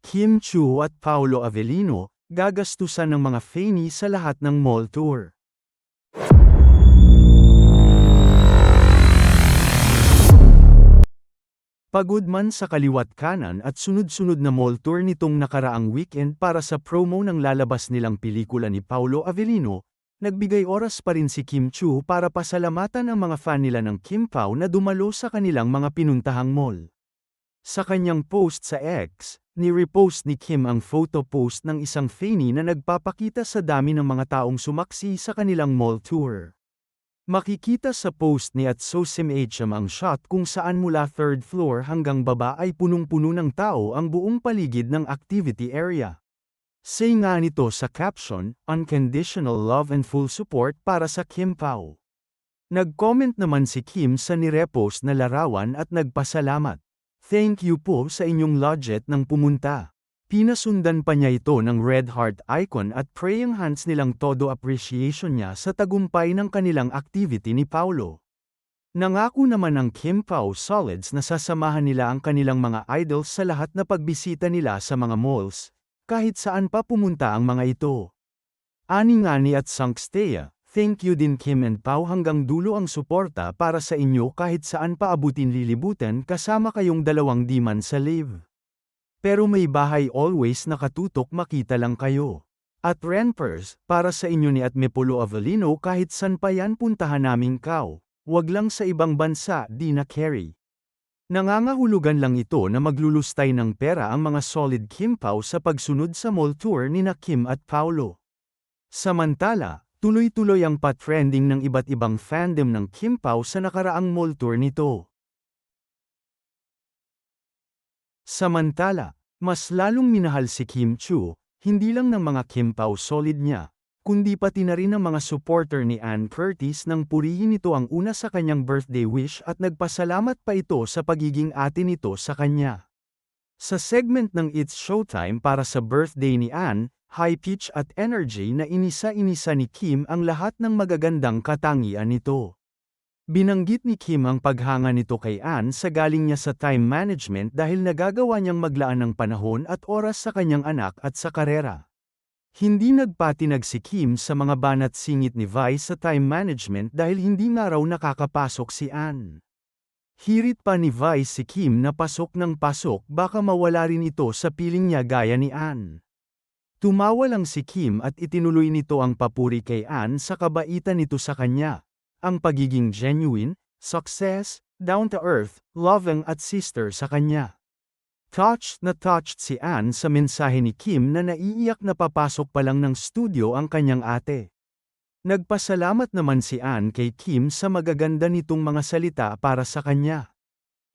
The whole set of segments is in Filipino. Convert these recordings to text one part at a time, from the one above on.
Kim Chu at Paolo Avellino, gagastusan ng mga Fanny sa lahat ng mall tour. Pagod man sa kaliwat kanan at sunod-sunod na mall tour nitong nakaraang weekend para sa promo ng lalabas nilang pelikula ni Paolo Avellino, nagbigay oras pa rin si Kim Chu para pasalamatan ang mga fan nila ng Kim Pao na dumalo sa kanilang mga pinuntahang mall. Sa kanyang post sa X, ni-repost ni Kim ang photo post ng isang Fanny na nagpapakita sa dami ng mga taong sumaksi sa kanilang mall tour. Makikita sa post ni @sosimhm ang shot kung saan mula third floor hanggang baba ay punong-puno ng tao ang buong paligid ng activity area. Say nga nito sa caption, "Unconditional love and full support para sa Kim Pao." Nag-comment naman si Kim sa nirepost na larawan at nagpasalamat. "Thank you po sa inyong budget ng pumunta." Pinasundan pa niya ito ng red heart icon at praying hands nilang todo appreciation niya sa tagumpay ng kanilang activity ni Paolo. Nangako naman ang Kim Pao Solids na sasamahan nila ang kanilang mga idols sa lahat na pagbisita nila sa mga malls, kahit saan pa pumunta ang mga ito. Ani nga ni @Sunkstea, "Thank you din Kim and Pao, hanggang dulo ang suporta para sa inyo kahit saan pa abutin lilibutan kasama kayong dalawang di man sa live. Pero may bahay always nakatutok makita lang kayo. At Renpers, para sa inyo ni @Mepolo Avellino, kahit san pa yan puntahan naming kaw, wag lang sa ibang bansa di na carry." Nangangahulugan lang ito na maglulustay ng pera ang mga solid Kim Pao sa pagsunod sa mall tour ni na Kim at Paolo. Samantala, tuloy-tuloy ang pa-trending ng iba't ibang fandom ng Kim Pao sa nakaraang mall tour nito. Samantala, mas lalong minahal si Kim Chu, hindi lang ng mga Kim Pao solid niya, kundi pati na rin ng mga supporter ni Ann Curtis nang purihin ito ang una sa kanyang birthday wish at nagpasalamat pa ito sa pagiging ate nito sa kanya. Sa segment ng It's Showtime para sa birthday ni Ann, high pitch at energy na inisa-inisa ni Kim ang lahat ng magagandang katangian nito. Binanggit ni Kim ang paghanga nito kay Ann sa galing niya sa time management dahil nagagawa niyang maglaan ng panahon at oras sa kanyang anak at sa karera. Hindi nagpatinag si Kim sa mga banat singit ni Vice sa time management dahil hindi nga raw nakakapasok si Ann. Hirit pa ni Vice si Kim na pasok ng pasok, baka mawala rin ito sa piling niya gaya ni Ann. Tumawa lang si Kim at itinuloy nito ang papuri kay Ann sa kabaitan nito sa kanya, ang pagiging genuine, success, down-to-earth, loving at sister sa kanya. Touched na touched si Ann sa mensahe ni Kim na naiiyak na papasok pa lang ng studio ang kanyang ate. Nagpasalamat naman si Ann kay Kim sa magaganda nitong mga salita para sa kanya.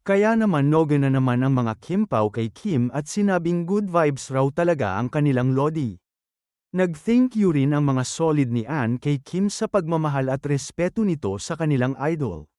Kaya naman noga na naman ang mga Kim Pao kay Kim at sinabing good vibes raw talaga ang kanilang lodi. Nag-thank you rin ang mga solid ni Ann kay Kim sa pagmamahal at respeto nito sa kanilang idol.